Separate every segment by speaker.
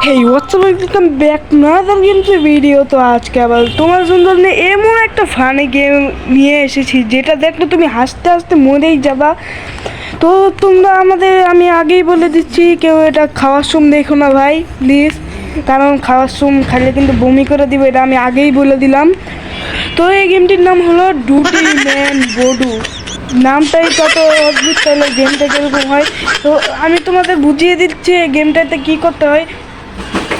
Speaker 1: হেই WhatsApp welcome back another games video. তো আজকে আবার তোমার জন্য এমন একটা ফানি গেম নিয়ে এসেছি যেটা দেখলে তুমি হাসতে হাসতে মরেই যাবা। তো তোমরা আমি আগেই বলে দিচ্ছি, কেউ এটা খাওয়ার সময় দেখো না ভাই প্লিজ, কারণ খাওয়ার সময় খাইলে কিন্তু বমি করে দিবে, এটা আমি আগেই বলে দিলাম। তো এই গেমটির নাম হলো ডুডি ম্যান বডু। নামটাই কত অদ্ভুত, তাহলে গেমটা কীরকম হয় তো আমি তোমাদের বুঝিয়ে দিচ্ছি এই গেমটাতে কী করতে হয়।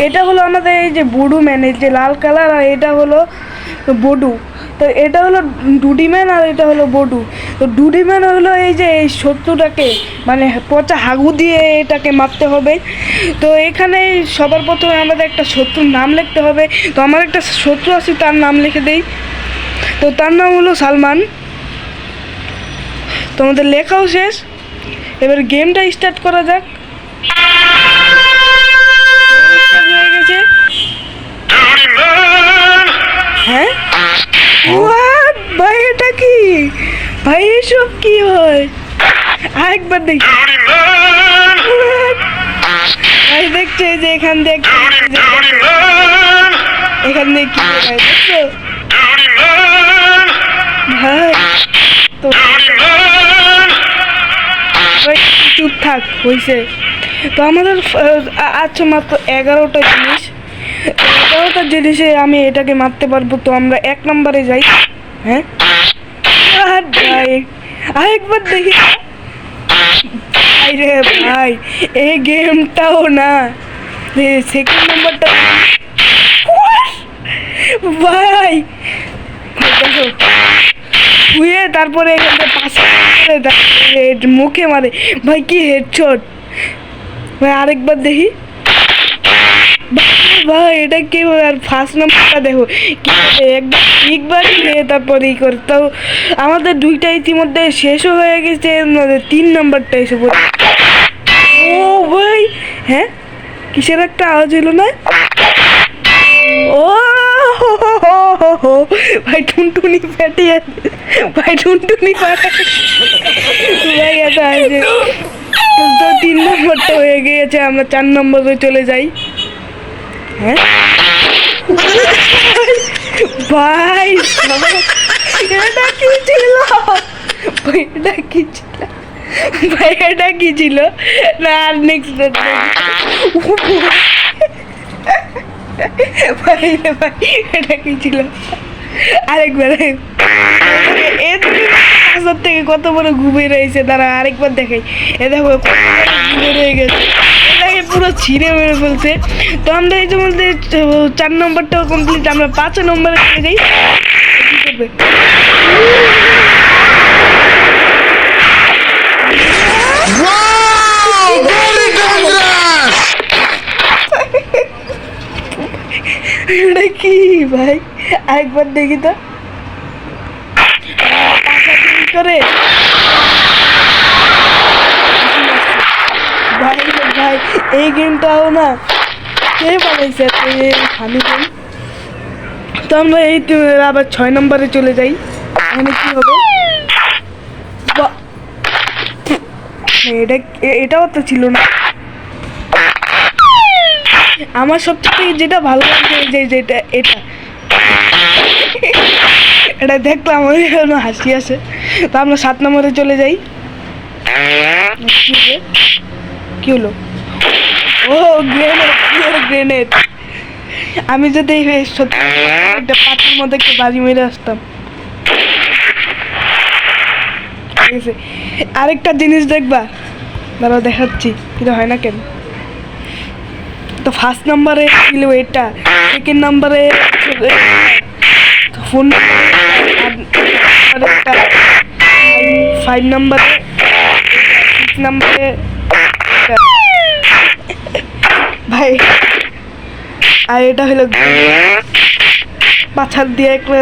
Speaker 1: এটা হলো আমাদের এই যে বডু ম্যান, এই যে লাল কালার, আর এটা হলো বডু। তো এটা হলো ডুডি ম্যান আর এটা হলো বডু। তো ডুডি ম্যান হলো এই যে এই শত্রুটাকে মানে পচা হাগু দিয়ে এটাকে মারতে হবে। তো এখানে সবার প্রথমে আমাদের একটা শত্রুর নাম লিখতে হবে। তো আমার একটা শত্রু আছে, তার নাম লিখে দেই। তো তার নাম হলো সালমান। তো আমাদের লেখাও শেষ, এবার গেমটা স্টার্ট করা যাক। হয়ে গেছে। হ্যাঁ ভাই, এটা কি ভাই, এসব কি হয়? আরেকবার দেখি ভাই। দেখছে যে এখান দিয়ে কি হয় দেখছো ভাই? তো চুপ থাক, হয়েছে। তো আমাদের আচ্ছা মাত্র 11টা জিনিসে আমি এটাকে মারতে পারবো। তো আমরা 1 নম্বরে যাই। হ্যাঁ ভাই, আরেকবার দেখি রে ভাই, এই গেমটাও না, সেকেন্ড নাম্বারটা ভাই দেখো শুয়ে, তারপরে মুখে মারে ভাই, কি হেডশট ভাই। আরেকবার দেখি ভাই, এটা কি? আর ফার্স্ট নাম্বারটা দেখো একবার তারপর ই করে। তাও আমাদের 2টা ইতিমধ্যে শেষও হয়ে গেছে, 3 নাম্বারটা এসে পড়ে। ও ভাই, হ্যাঁ কিসের একটা আওয়াজ হলো না? ও ভাই, টুনটুনি ফাটিয়ে ভাই, টুনটুনি ফাটাই ভাই, এটা আছে। তো 3 নম্বরটা হয়ে গিয়েছে, আমরা 4 নম্বরে চলে যাই। হ্যাঁ ভাই, এটা কি ছিল ভাই? এটা কি ছিল ভাই? এটা কি ছিল না? আর নেক্সট ভাই, এটা কি ছিল? আরেকবার থেকে কত বড় ঘুমে রয়েছে, তারা আরেকবার দেখাই। এ দেখো ঘুমে রয়ে গেছে, এটাকে পুরো ছিঁড়ে মেরে ফেলছে। তো আমরা এই যে মধ্যে 4 নম্বরটাও কমপ্লিট, আমরা 5 নম্বরে চলে যাই। কি করবে? এটা কি ভাই? আরেকবার দেখি তো করে ভাই। ভাই এই গেমটাও না কে বানাইছে ফানি গেম? তো আমরা এই আবার 6 নম্বরে চলে যাই। এখানে কি হবে? এটাও তো ছিল না। আমার সবথেকে যেটা ভালো লাগে যেটা এটা দেখলে আমার হাসি আসে। তো আমরা 7 নম্বরে চলে যাই। কি হলো? ও গ্রেনেড। আমি যদি সত্যি একটা পাথরের মধ্যে একটু বাজি মেরে আসতাম। ঠিক আছে, আরেকটা জিনিস দেখবা, দাঁড়াও দেখাচ্ছি, কিন্তু হয় না কেন। তো ফার্স্ট নাম্বারে ছিল এটা, সেকেন্ড নাম্বারে ফোন, 5 নাম্বারে, 6 নাম্বারে ভাই। আর এটা হলো পাছার দিয়ে একটা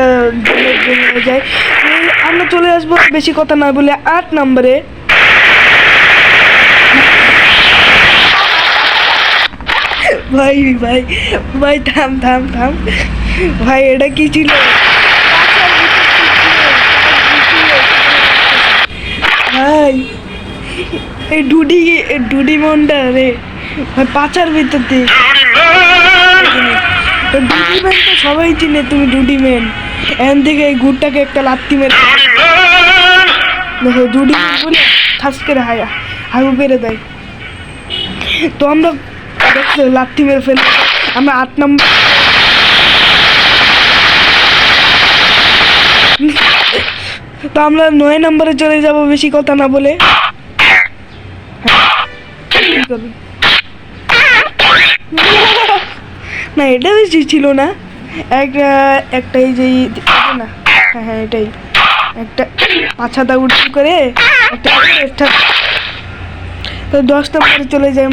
Speaker 1: যায়। আমরা চলে আসবো বেশি কথা না বলে 8 নম্বরে। ভাই ভাই ভাই, থাম থাম থাম ভাই, এটা কি ছিল ভাই? এই ডুডি মনটা রে ভাই, পাচার ভিতর দিয়ে ডুডি ম্যান তো সবাই চিনে, তুমি ডুডি ম্যান। এখান থেকে এই গুড়টাকে একটা লাত্তি মেরে দেখো, ডুডি ম্যান বলে ঠাস করে হাগু পেরে দেয়। তো আমরা দেখছো লাত্তি মেরে ফেলে আমরা 8 নম্বর, তো আমরা 9 নম্বরে চলে যাব বেশি কথা না বলে। না এটা বেশি ছিল না, একটাই যে না, হ্যাঁ এটাই একটা 5 হাতা উঠি করে একটা। তো 10 নম্বরে চলে যাই।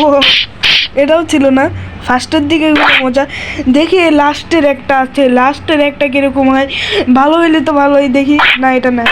Speaker 1: ও এটাও ছিল না, ফার্স্টের দিকে মজা। দেখি লাস্টের একটা আছে, লাস্টের একটা কিরকম হয়, ভালো হইলে তো ভালোই। দেখি না এটা না,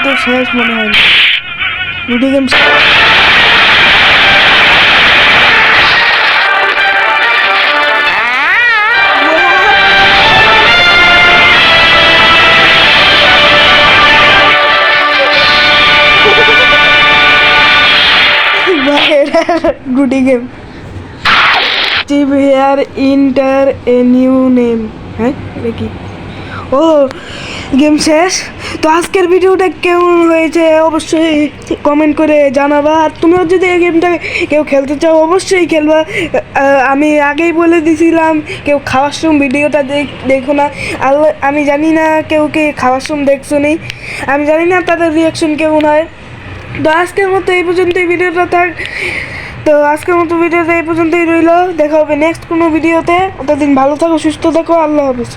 Speaker 1: তো শেষ মনে হয় না video game. Goody game here enter a new name. হ্যাঁ এটা কি? ও গেম শেষ। তো আজকের ভিডিওটা কেমন হয়েছে অবশ্যই কমেন্ট করে জানাবা। আর তুমিও যদি এই গেমটা কেউ খেলতে চাও অবশ্যই খেলবা। আমি আগেই বলে দিয়েছিলাম কেউ খাওয়ার সময় ভিডিওটা দেখো না। আর আমি জানি না কেউ খাওয়ার সময় দেখছো নি, আমি জানি না তাদের রিয়াকশন কেমন হয়। তো আজকের মতো এই পর্যন্তই ভিডিওটা থাক। তো আজকের মতো ভিডিওটা এই পর্যন্তই রইল, দেখা হবে নেক্সট কোনো ভিডিওতে। ততদিন ভালো থাকো, সুস্থ থাকো, আল্লাহ হাফেজ।